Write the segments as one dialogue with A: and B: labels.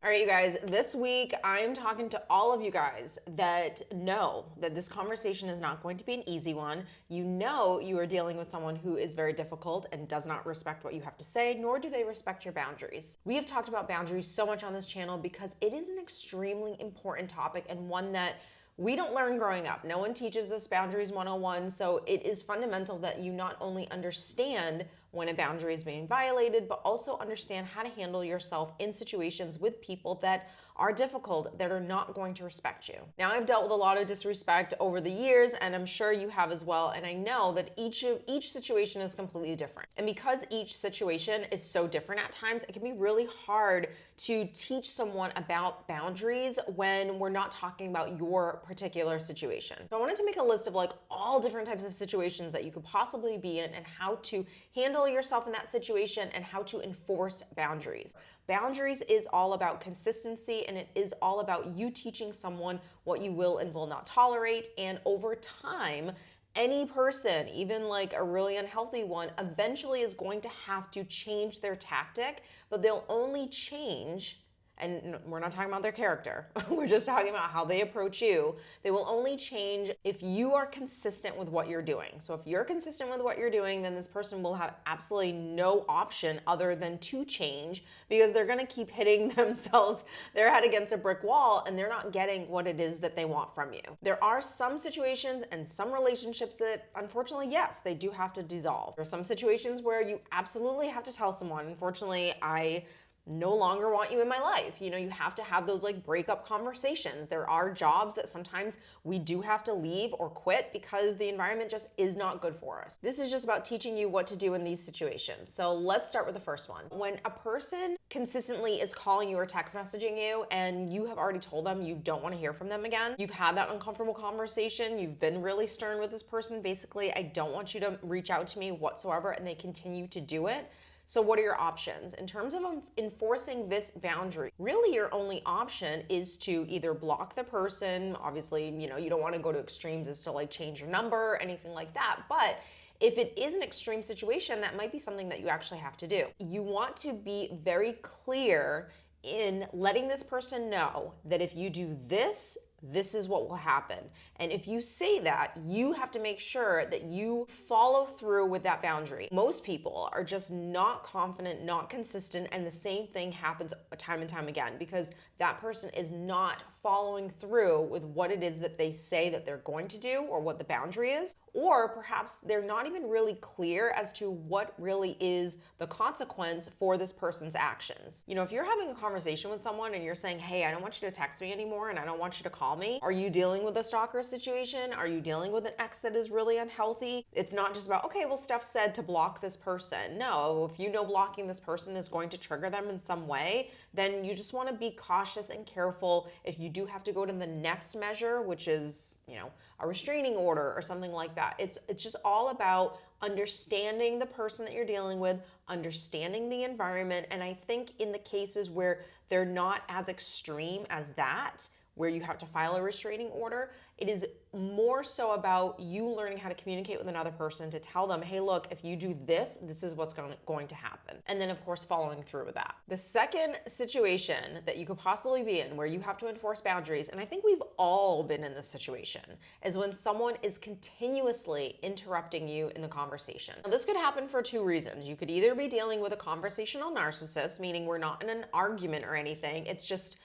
A: All right, you guys, this week I'm talking to all of you guys that know that this conversation is not going to be an easy one. You know you are dealing with someone who is very difficult and does not respect what you have to say, nor do they respect your boundaries. We have talked about boundaries so much on this channel because it is an extremely important topic and one that we don't learn growing up. No one teaches us boundaries 101, so it is fundamental that you not only understand when a boundary is being violated, but also understand how to handle yourself in situations with people that are difficult, that are not going to respect you. Now, I've dealt with a lot of disrespect over the years, and I'm sure you have as well, and I know that each situation is completely different. And because each situation is so different at times, it can be really hard to teach someone about boundaries when we're not talking about your particular situation. So I wanted to make a list of like all different types of situations that you could possibly be in and how to handle yourself in that situation and how to enforce boundaries. Boundaries is all about consistency, and it is all about you teaching someone what you will and will not tolerate. And over time, any person, even like a really unhealthy one, eventually is going to have to change their tactic, but they'll only change. And we're not talking about their character. We're just talking about how they approach you. They will only change if you are consistent with what you're doing. So if you're consistent with what you're doing, then this person will have absolutely no option other than to change, because they're gonna keep hitting themselves, their head against a brick wall, and they're not getting what it is that they want from you. There are some situations and some relationships that, unfortunately, yes, they do have to dissolve. There are some situations where you absolutely have to tell someone, unfortunately, I no longer want you in my life. You know, you have to have those like breakup conversations. There are jobs that sometimes we do have to leave or quit because the environment just is not good for us. This is just about teaching you what to do in these situations. So let's start with the first one. When a person consistently is calling you or text messaging you and you have already told them you don't want to hear from them again, you've had that uncomfortable conversation, you've been really stern with this person, basically, I don't want you to reach out to me whatsoever, and they continue to do it. So what are your options? In terms of enforcing this boundary, really your only option is to either block the person. Obviously, you know, you don't want to go to extremes as to like change your number or anything like that. But if it is an extreme situation, that might be something that you actually have to do. You want to be very clear in letting this person know that if you do this, this is what will happen. And if you say that, you have to make sure that you follow through with that boundary. Most people are just not confident, not consistent, and the same thing happens time and time again because that person is not following through with what it is that they say that they're going to do or what the boundary is. Or perhaps they're not even really clear as to what really is the consequence for this person's actions. You know, if you're having a conversation with someone and you're saying, hey, I don't want you to text me anymore and I don't want you to call me. Are you dealing with a stalker situation? Are you dealing with an ex that is really unhealthy? It's not just about, okay, well, Steph said to block this person. No, if you know blocking this person is going to trigger them in some way, then you just want to be cautious and careful if you do have to go to the next measure, which is, you know, a restraining order or something like that. It's just all about understanding the person that you're dealing with, understanding the environment. And I think in the cases where they're not as extreme as that, where you have to file a restraining order, it is more so about you learning how to communicate with another person to tell them, hey, look, if you do this, this is what's going to happen. And then, of course, following through with that. The second situation that you could possibly be in where you have to enforce boundaries, and I think we've all been in this situation, is when someone is continuously interrupting you in the conversation. Now, this could happen for two reasons. You could either be dealing with a conversational narcissist, meaning we're not in an argument or anything. It's just,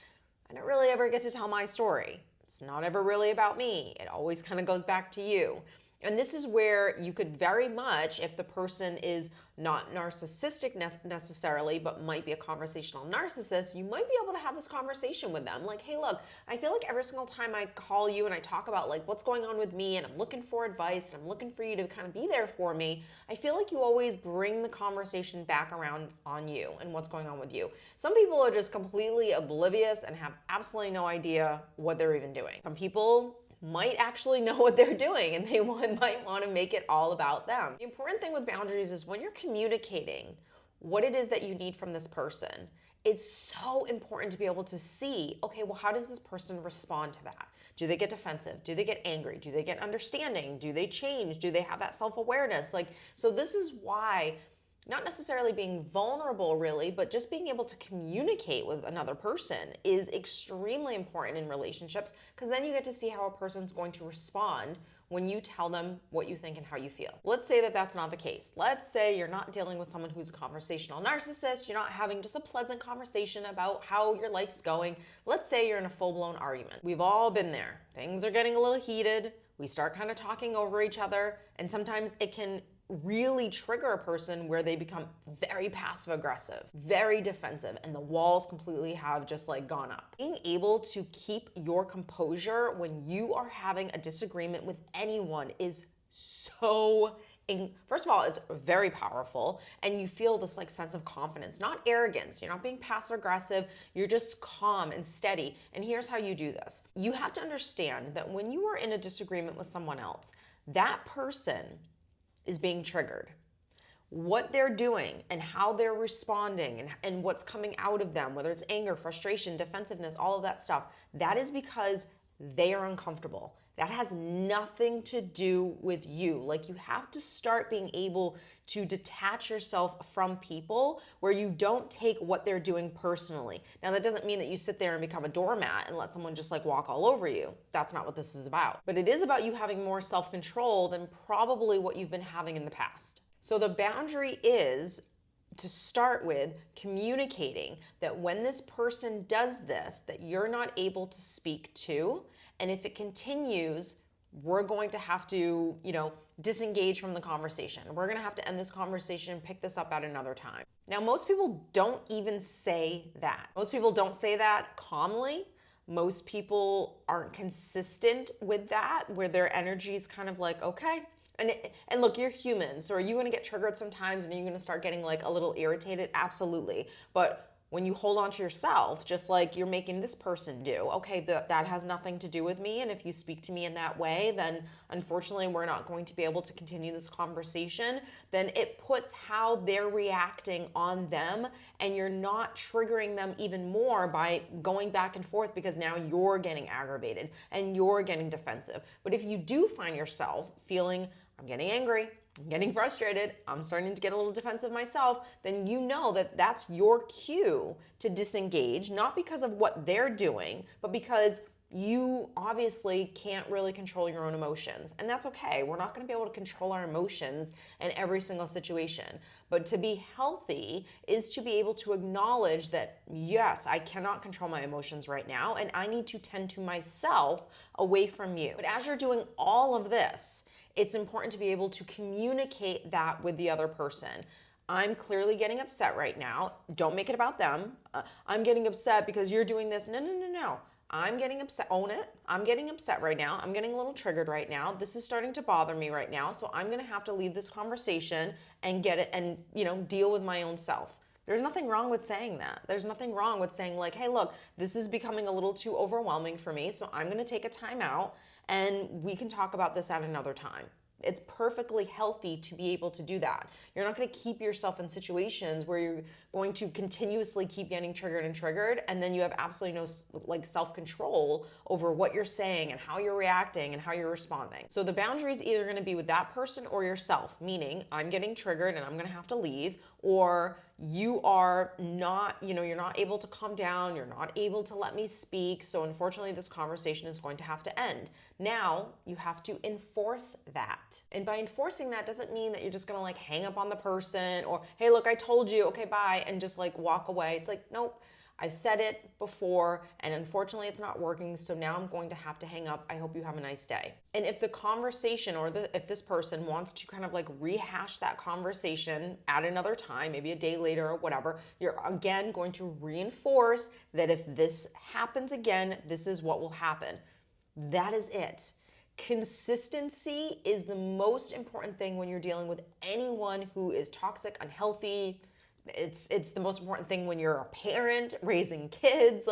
A: I don't really ever get to tell my story. It's not ever really about me. It always kind of goes back to you. And this is where you could very much, if the person is not narcissistic necessarily, but might be a conversational narcissist, you might be able to have this conversation with them. Like, hey, look, I feel like every single time I call you and I talk about like what's going on with me and I'm looking for advice and I'm looking for you to kind of be there for me, I feel like you always bring the conversation back around on you and what's going on with you. Some people are just completely oblivious and have absolutely no idea what they're even doing. Some people might actually know what they're doing and they might want to make it all about them. The important thing with boundaries is when you're communicating what it is that you need from this person, it's so important to be able to see, okay, well, how does this person respond to that? Do they get defensive? Do they get angry? Do they get understanding? Do they change? Do they have that self-awareness? Like, so this is why Not necessarily being vulnerable, really, but just being able to communicate with another person is extremely important in relationships, because then you get to see how a person's going to respond when you tell them what you think and how you feel. Let's say that that's not the case. Let's say you're not dealing with someone who's a conversational narcissist. You're not having just a pleasant conversation about how your life's going. Let's say you're in a full-blown argument. We've all been there. Things are getting a little heated. We start kind of talking over each other, and sometimes it can really trigger a person where they become very passive aggressive, very defensive, and the walls completely have just like gone up. Being able to keep your composure when you are having a disagreement with anyone is so first of all, it's very powerful, and you feel this like sense of confidence, not arrogance. You're not being passive aggressive. You're just calm and steady. And here's how you do this. You have to understand that when you are in a disagreement with someone else, that person is being triggered. What they're doing and how they're responding and what's coming out of them, whether it's anger, frustration, defensiveness, all of that stuff, that is because they are uncomfortable. That has nothing to do with you. Like, you have to start being able to detach yourself from people where you don't take what they're doing personally. Now, that doesn't mean that you sit there and become a doormat and let someone just like walk all over you. That's not what this is about. But it is about you having more self-control than probably what you've been having in the past. So the boundary is to start with communicating that when this person does this, that you're not able to speak to. And if it continues, we're going to have to, disengage from the conversation. We're going to have to end this conversation and pick this up at another time. Now, most people don't even say that. Most people don't say that calmly. Most people aren't consistent with that, where their energy is kind of like, okay. And look, you're human. So are you going to get triggered sometimes, and are you going to start getting like a little irritated? Absolutely. But when you hold on to yourself, just like you're making this person do, okay, that has nothing to do with me. And if you speak to me in that way, then unfortunately we're not going to be able to continue this conversation. Then it puts how they're reacting on them, and you're not triggering them even more by going back and forth, because now you're getting aggravated and you're getting defensive. But if you do find yourself feeling, I'm getting angry, I'm getting frustrated, I'm starting to get a little defensive myself, then you know that that's your cue to disengage, not because of what they're doing, but because you obviously can't really control your own emotions. And that's okay. We're not going to be able to control our emotions in every single situation. But to be healthy is to be able to acknowledge that, yes, I cannot control my emotions right now, and I need to tend to myself away from you. But as you're doing all of this, it's important to be able to communicate that with the other person. I'm clearly getting upset right now. Don't make it about them. I'm getting upset because you're doing this. No. I'm getting upset. Own it. I'm getting upset right now. I'm getting a little triggered right now. This is starting to bother me right now. So I'm going to have to leave this conversation and get it and, deal with my own self. There's nothing wrong with saying that. There's nothing wrong with saying like, hey, look, this is becoming a little too overwhelming for me. So I'm going to take a time out, and we can talk about this at another time. It's perfectly healthy to be able to do that. You're not going to keep yourself in situations where you're going to continuously keep getting triggered, and then you have absolutely no self-control over what you're saying and how you're reacting and how you're responding. So the boundary is either going to be with that person or yourself, meaning I'm getting triggered and I'm going to have to leave, or you are not, you're not able to calm down, you're not able to let me speak, so unfortunately this conversation is going to have to end. Now, you have to enforce that. And by enforcing that doesn't mean that you're just gonna hang up on the person, or, hey, look, I told you, okay, bye, and just walk away. It's like, nope. I've said it before, and unfortunately it's not working, so now I'm going to have to hang up. I hope you have a nice day. And if the conversation if this person wants to kind of rehash that conversation at another time, maybe a day later or whatever, you're again going to reinforce that if this happens again, this is what will happen. That is it. Consistency is the most important thing when you're dealing with anyone who is toxic, unhealthy. It's the most important thing when you're a parent raising kids,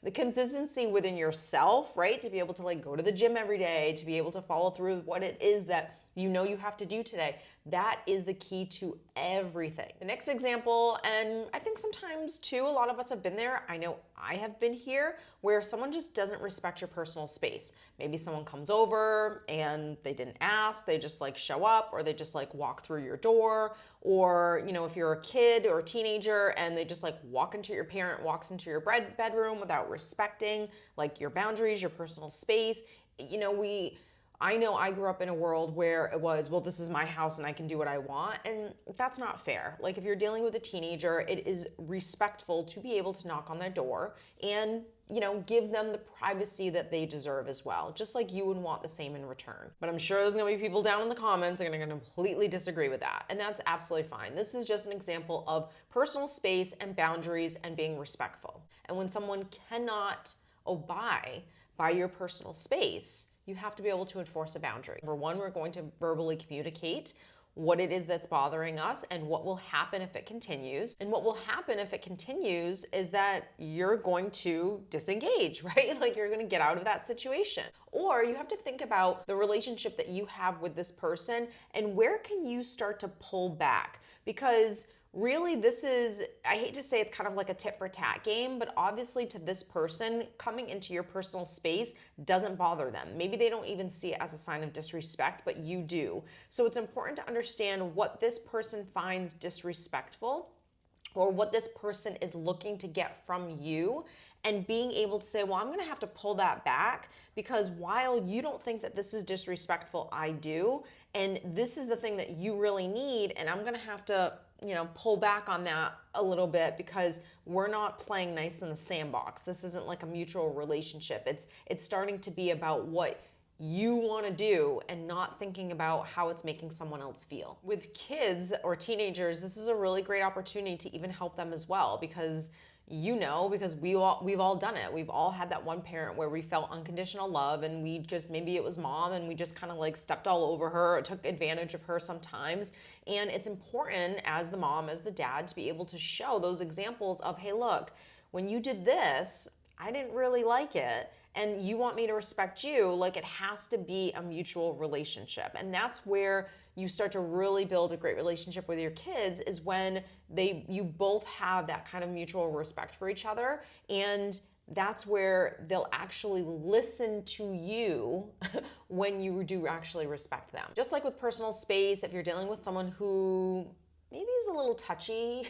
A: the consistency within yourself, right? To be able to go to the gym every day, to be able to follow through with what it is that you know you have to do today. That is the key to everything. The next example, and I think sometimes too, a lot of us have been there. I know I have been here, where someone just doesn't respect your personal space. Maybe someone comes over and they didn't ask, they just like show up, or they just like walk through your door. Or, if you're a kid or a teenager and they just like walks into your bedroom without respecting like your boundaries, your personal space. I know I grew up in a world where it was, well, this is my house and I can do what I want. And that's not fair. Like if you're dealing with a teenager, it is respectful to be able to knock on their door and, give them the privacy that they deserve as well, just like you would want the same in return. But I'm sure there's gonna be people down in the comments that are gonna completely disagree with that. And that's absolutely fine. This is just an example of personal space and boundaries and being respectful. And when someone cannot abide by your personal space, you have to be able to enforce a boundary. Number one, we're going to verbally communicate what it is that's bothering us and what will happen if it continues. And what will happen if it continues is that you're going to disengage, right? Like you're going to get out of that situation. Or you have to think about the relationship that you have with this person and where can you start to pull back? Because really, I hate to say it's kind of like a tit for tat game, but obviously to this person, coming into your personal space doesn't bother them. Maybe they don't even see it as a sign of disrespect, but you do. So it's important to understand what this person finds disrespectful or what this person is looking to get from you, and being able to say, well, I'm gonna have to pull that back because while you don't think that this is disrespectful, I do. And this is the thing that you really need. And I'm gonna have to, pull back on that a little bit because we're not playing nice in the sandbox. This isn't like a mutual relationship. It's starting to be about what you want to do and not thinking about how it's making someone else feel. With kids or teenagers, this is a really great opportunity to even help them as well because because we've all done it. We've all had that one parent where we felt unconditional love and maybe it was mom and we just kind of like stepped all over her or took advantage of her sometimes. And it's important as the mom, as the dad, to be able to show those examples of, hey, look, when you did this, I didn't really like it. And you want me to respect you, like it has to be a mutual relationship. And that's where you start to really build a great relationship with your kids, is when you both have that kind of mutual respect for each other. And that's where they'll actually listen to you when you do actually respect them. Just like with personal space, if you're dealing with someone who maybe is a little touchy,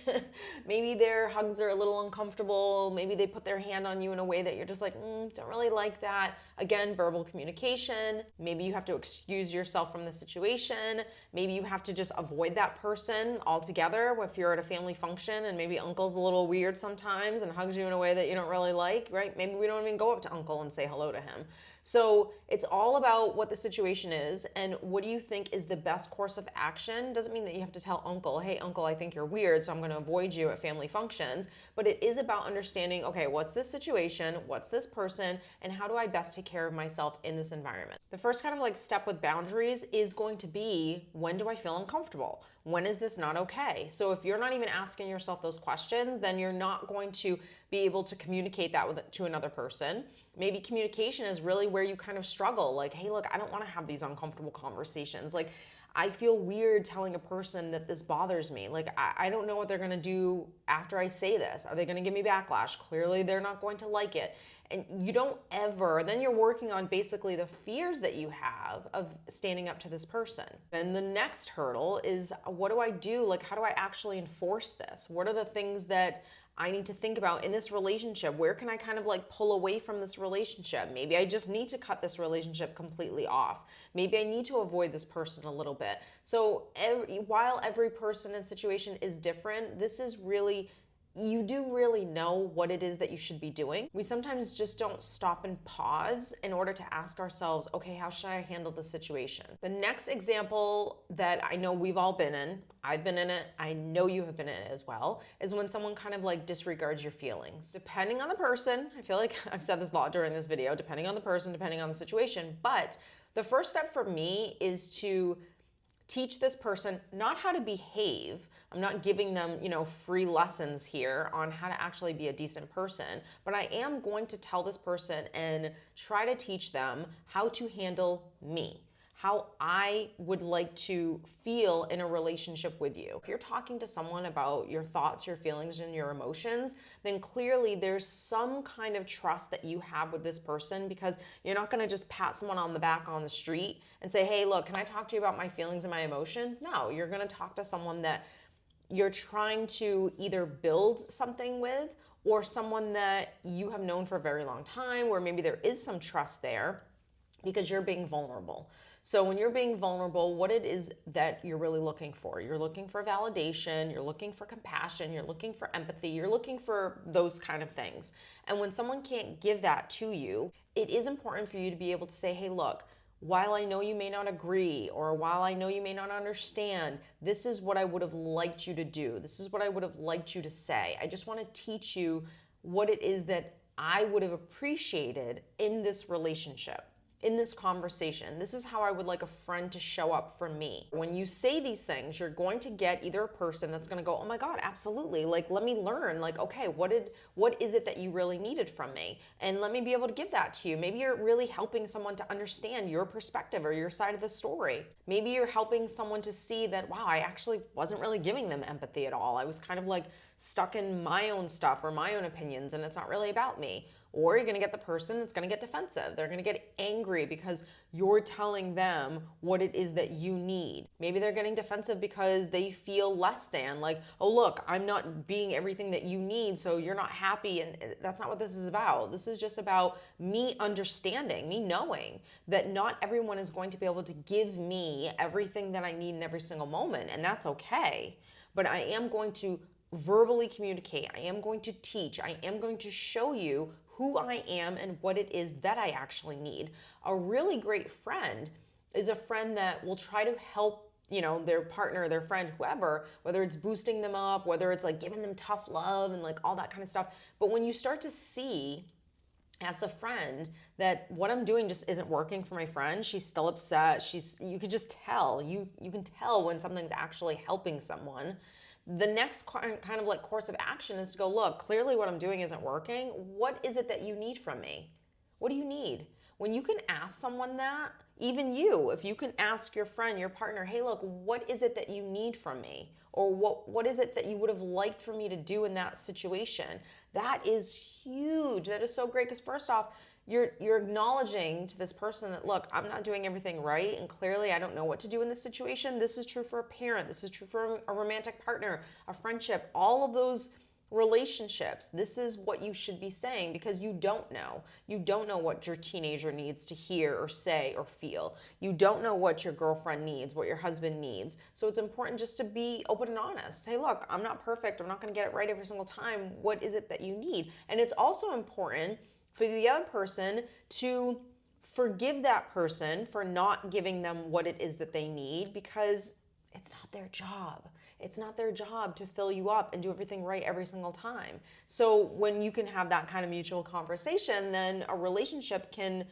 A: maybe their hugs are a little uncomfortable, maybe they put their hand on you in a way that you're just like, don't really like that. Again, verbal communication. Maybe you have to excuse yourself from the situation. Maybe you have to just avoid that person altogether if you're at a family function and maybe uncle's a little weird sometimes and hugs you in a way that you don't really like, right? Maybe we don't even go up to uncle and say hello to him. So it's all about what the situation is and what do you think is the best course of action. Doesn't mean that you have to tell uncle, hey uncle, I think you're weird, so I'm gonna avoid you at family functions. But it is about understanding, okay, what's this situation, what's this person, and how do I best take care of myself in this environment? The first kind of like step with boundaries is going to be, when do I feel uncomfortable? When is this not okay? So if you're not even asking yourself those questions, then you're not going to be able to communicate that to another person. Maybe communication is really where you kind of struggle. Like, hey, look, I don't want to have these uncomfortable conversations. Like, I feel weird telling a person that this bothers me. Like, I don't know what they're gonna do after I say this. Are they gonna give me backlash? Clearly, they're not going to like it. And you don't ever, then you're working on basically the fears that you have of standing up to this person. Then the next hurdle is, what do I do? Like, how do I actually enforce this? What are the things that I need to think about in this relationship? Where can I kind of like pull away from this relationship? Maybe I just need to cut this relationship completely off. Maybe I need to avoid this person a little bit. So while every person and situation is different, this is really, you do really know what it is that you should be doing. We sometimes just don't stop and pause in order to ask ourselves, okay, how should I handle the situation? The next example that I know we've all been in, I've been in it, I know you have been in it as well, is when someone kind of like disregards your feelings. Depending on the person, I feel like I've said this a lot during this video, depending on the person, depending on the situation, but the first step for me is to teach this person not how to behave. I'm not giving them, free lessons here on how to actually be a decent person, but I am going to tell this person and try to teach them how to handle me, how I would like to feel in a relationship with you. If you're talking to someone about your thoughts, your feelings, and your emotions, then clearly there's some kind of trust that you have with this person, because you're not gonna just pat someone on the back on the street and say, hey, look, can I talk to you about my feelings and my emotions? No, you're gonna talk to someone that you're trying to either build something with, or someone that you have known for a very long time, where maybe there is some trust there because you're being vulnerable. So when you're being vulnerable, what it is that you're really looking for? You're looking for validation, you're looking for compassion, you're looking for empathy, you're looking for those kind of things. And when someone can't give that to you, it is important for you to be able to say, hey, look, while I know you may not agree, or while I know you may not understand, this is what I would have liked you to do. This is what I would have liked you to say. I just want to teach you what it is that I would have appreciated in this relationship, in this conversation. This is how I would like a friend to show up for me. When you say these things, you're going to get either a person that's going to go, oh my God, absolutely. Like, let me learn. Like, okay, what is it that you really needed from me? And let me be able to give that to you. Maybe you're really helping someone to understand your perspective or your side of the story. Maybe you're helping someone to see that, wow, I actually wasn't really giving them empathy at all. I was kind of like stuck in my own stuff or my own opinions, and it's not really about me. Or you're gonna get the person that's gonna get defensive. They're gonna get angry because you're telling them what it is that you need. Maybe they're getting defensive because they feel less than, like, oh look, I'm not being everything that you need, so you're not happy. And that's not what this is about. This is just about me understanding, me knowing that not everyone is going to be able to give me everything that I need in every single moment, and that's okay. But I am going to verbally communicate. I am going to teach. I am going to show you who I am and what it is that I actually need. A really great friend is a friend that will try to help, their partner, their friend, whoever, whether it's boosting them up, whether it's like giving them tough love and like all that kind of stuff. But when you start to see as the friend that what I'm doing just isn't working for my friend, she's still upset. You could just tell, you can tell when something's actually helping someone. The next kind of like course of action is to go, look, clearly what I'm doing isn't working. What is it that you need from me? What do you need? When you can ask someone that, even you, if you can ask your friend, your partner, hey, look, what is it that you need from me? Or what is it that you would have liked for me to do in that situation? That is huge. That is so great, because first off, you're acknowledging to this person that, look, I'm not doing everything right, and clearly I don't know what to do in this situation. This is true for a parent. This is true for a romantic partner, a friendship, all of those relationships. This is what you should be saying, because you don't know. You don't know what your teenager needs to hear or say or feel. You don't know what your girlfriend needs, what your husband needs. So it's important just to be open and honest. Say, look, I'm not perfect. I'm not going to get it right every single time. What is it that you need? And it's also important for the other person to forgive that person for not giving them what it is that they need, because it's not their job. It's not their job to fill you up and do everything right every single time. So when you can have that kind of mutual conversation, then a relationship can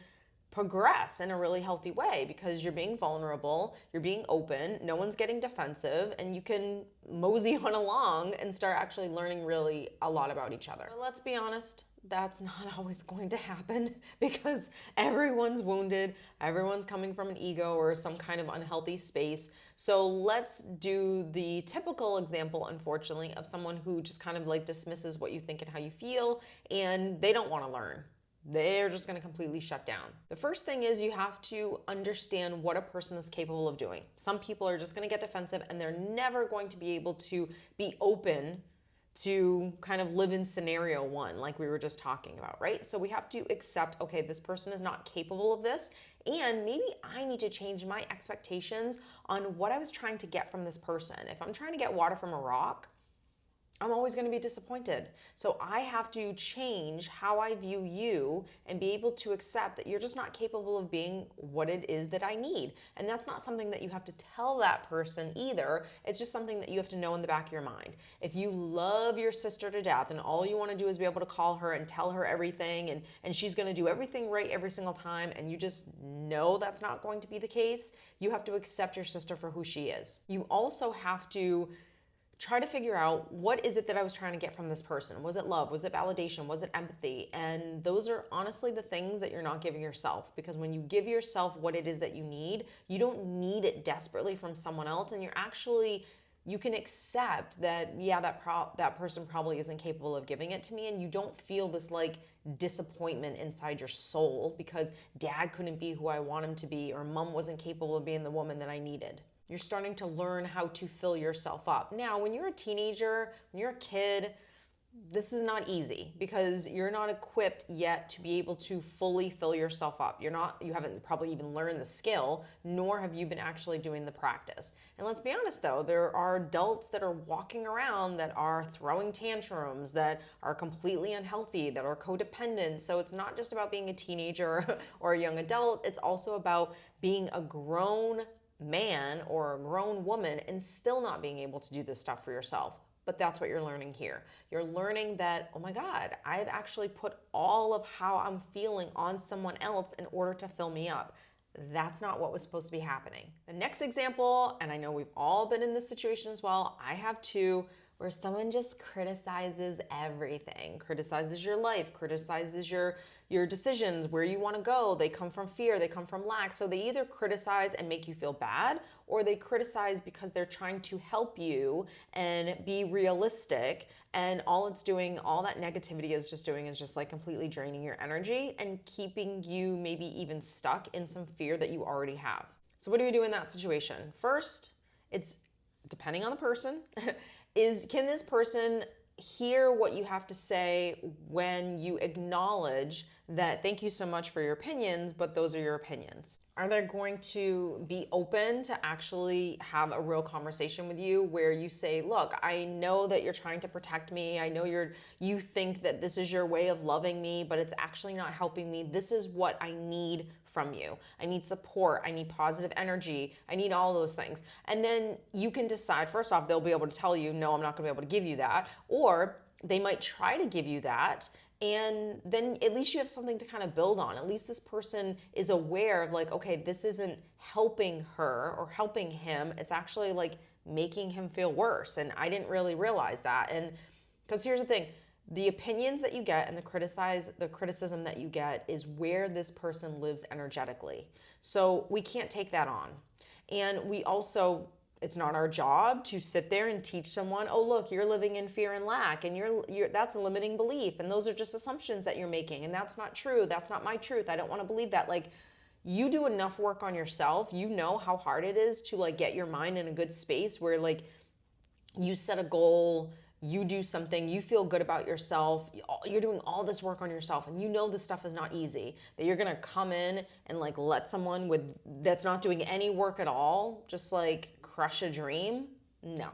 A: progress in a really healthy way, because you're being vulnerable, you're being open, no one's getting defensive, and you can mosey on along and start actually learning really a lot about each other. But let's be honest, that's not always going to happen, because everyone's wounded, everyone's coming from an ego or some kind of unhealthy space. So let's do the typical example, unfortunately, of someone who just kind of like dismisses what you think and how you feel, and they don't want to learn. They're just going to completely shut down. The first thing is you have to understand what a person is capable of doing. Some people are just going to get defensive, and they're never going to be able to be open to kind of live in scenario one, like we were just talking about, right? So we have to accept, okay, this person is not capable of this, and maybe I need to change my expectations on what I was trying to get from this person. If I'm trying to get water from a rock, I'm always going to be disappointed. So I have to change how I view you and be able to accept that you're just not capable of being what it is that I need. And that's not something that you have to tell that person either. It's just something that you have to know in the back of your mind. If you love your sister to death and all you want to do is be able to call her and tell her everything, and she's going to do everything right every single time, and you just know that's not going to be the case, you have to accept your sister for who she is. You also have to try to figure out, what is it that I was trying to get from this person? Was it love? Was it validation? Was it empathy? And those are honestly the things that you're not giving yourself, because when you give yourself what it is that you don't need it desperately from someone else, and you can accept that, yeah, that person probably isn't capable of giving it to me, and you don't feel this like disappointment inside your soul because dad couldn't be who I want him to be, or mom wasn't capable of being the woman that I needed. You're starting to learn how to fill yourself up. Now, when you're a teenager, when you're a kid, this is not easy because you're not equipped yet to be able to fully fill yourself up. You haven't probably even learned the skill, nor have you been actually doing the practice. And let's be honest though, there are adults that are walking around that are throwing tantrums, that are completely unhealthy, that are codependent. So it's not just about being a teenager or a young adult, it's also about being a grown man or a grown woman and still not being able to do this stuff for yourself. But that's what you're learning here. You're learning that, oh my God, I've actually put all of how I'm feeling on someone else in order to fill me up. That's not what was supposed to be happening. The next example, and I know we've all been in this situation as well, I have too, where someone just criticizes everything, criticizes your life, criticizes your decisions, where you want to go. They come from fear, they come from lack. So they either criticize and make you feel bad, or they criticize because they're trying to help you and be realistic. And all that negativity is just like completely draining your energy and keeping you maybe even stuck in some fear that you already have. So what do you do in that situation? First, it's depending on the person. Can this person hear what you have to say when you acknowledge that, thank you so much for your opinions, but those are your opinions? Are they going to be open to actually have a real conversation with you where you say, look, I know that you're trying to protect me. I know you think that this is your way of loving me, but it's actually not helping me. This is what I need from you. I need support. I need positive energy. I need all those things. And then you can decide, first off, they'll be able to tell you, no, I'm not going to be able to give you that. Or they might try to give you that. And then at least you have something to kind of build on. At least this person is aware of like, okay, this isn't helping her or helping him. It's actually like making him feel worse. And I didn't really realize that. And because here's the thing, the opinions that you get and the criticism that you get is where this person lives energetically. So we can't take that on. And it's not our job to sit there and teach someone, oh, look, you're living in fear and lack, and that's a limiting belief, and those are just assumptions that you're making, and that's not true. That's not my truth. I don't want to believe that. Like, you do enough work on yourself. You know how hard it is to like get your mind in a good space where like you set a goal, you do something, you feel good about yourself, you're doing all this work on yourself, and you know this stuff is not easy, that you're gonna come in and like let someone that's not doing any work at all just like crush a dream. No,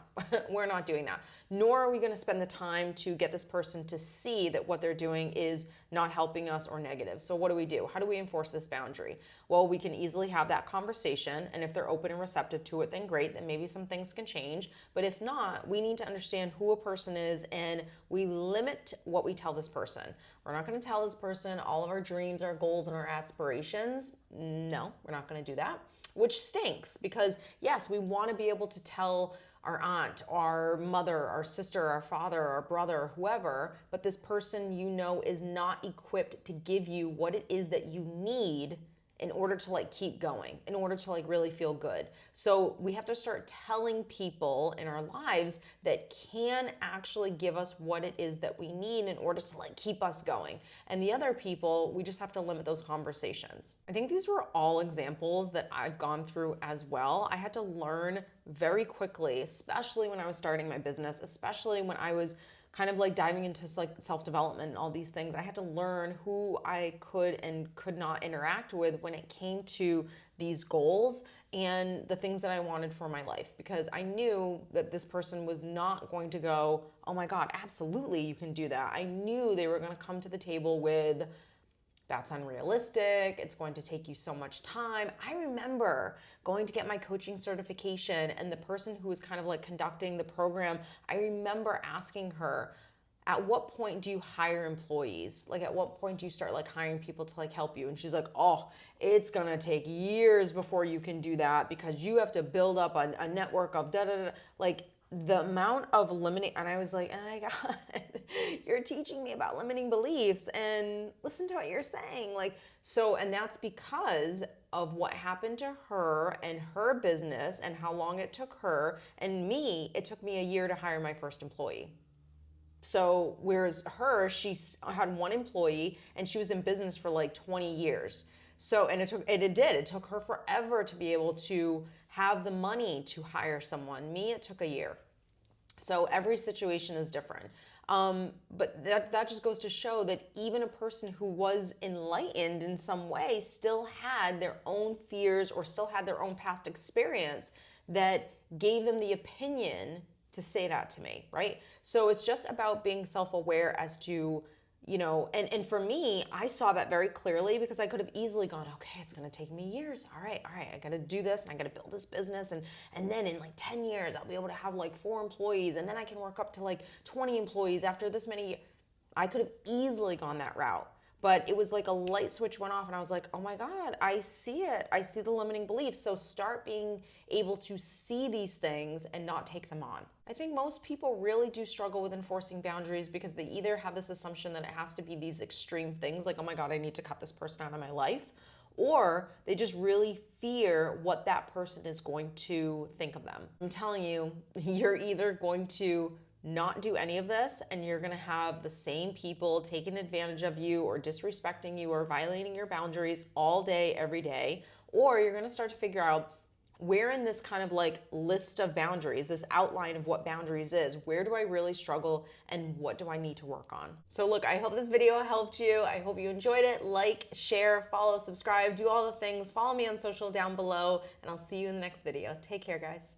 A: we're not doing that. Nor are we going to spend the time to get this person to see that what they're doing is not helping us or negative. So what do? How do we enforce this boundary? Well, we can easily have that conversation, and if they're open and receptive to it, then great, then maybe some things can change. But if not, we need to understand who a person is, and we limit what we tell this person. We're not going to tell this person all of our dreams, our goals, and our aspirations. No, we're not going to do that, which stinks because yes, we want to be able to tell our aunt, our mother, our sister, our father, our brother, whoever, but this person is not equipped to give you what it is that you need in order to like keep going, in order to like really feel good. So we have to start telling people in our lives that can actually give us what it is that we need in order to like keep us going. And the other people, we just have to limit those conversations. I think these were all examples that I've gone through as well. I had to learn very quickly, especially when I was starting my business, especially when I was kind of like diving into like self-development and all these things. I had to learn who I could and could not interact with when it came to these goals and the things that I wanted for my life, because I knew that this person was not going to go, oh my God, absolutely you can do that. I knew they were going to come to the table with, that's unrealistic. It's going to take you so much time. I remember going to get my coaching certification, and the person who was kind of like conducting the program, I remember asking her, at what point do you hire employees? Like at what point do you start like hiring people to like help you? And she's like, oh, it's gonna take years before you can do that because you have to build up a network of da da da. Like, the amount of limiting, and I was like, oh my God, you're teaching me about limiting beliefs and listen to what you're saying. Like, so, and that's because of what happened to her and her business and how long it took her and me. It took me a year to hire my first employee. So whereas her, she had one employee and she was in business for like 20 years. So, and it took her forever to be able to have the money to hire someone. Me, it took a year. So every situation is different. But that just goes to show that even a person who was enlightened in some way still had their own fears or still had their own past experience that gave them the opinion to say that to me, right? So it's just about being self-aware as to, and for me, I saw that very clearly because I could have easily gone, okay, it's gonna take me years. All right, I gotta do this and I gotta build this business. And then in like 10 years, I'll be able to have like 4 employees and then I can work up to like 20 employees after this many years. I could have easily gone that route. But it was like a light switch went off and I was like, oh my God, I see it. I see the limiting beliefs. So start being able to see these things and not take them on. I think most people really do struggle with enforcing boundaries because they either have this assumption that it has to be these extreme things like, oh my God, I need to cut this person out of my life, or they just really fear what that person is going to think of them. I'm telling you, you're either going to not do any of this and you're going to have the same people taking advantage of you or disrespecting you or violating your boundaries all day, every day, or you're going to start to figure out where in this kind of like list of boundaries, this outline of what boundaries is, where do I really struggle and what do I need to work on? So look, I hope this video helped you. I hope you enjoyed it. Like, share, follow, subscribe, do all the things. Follow me on social down below and I'll see you in the next video. Take care, guys.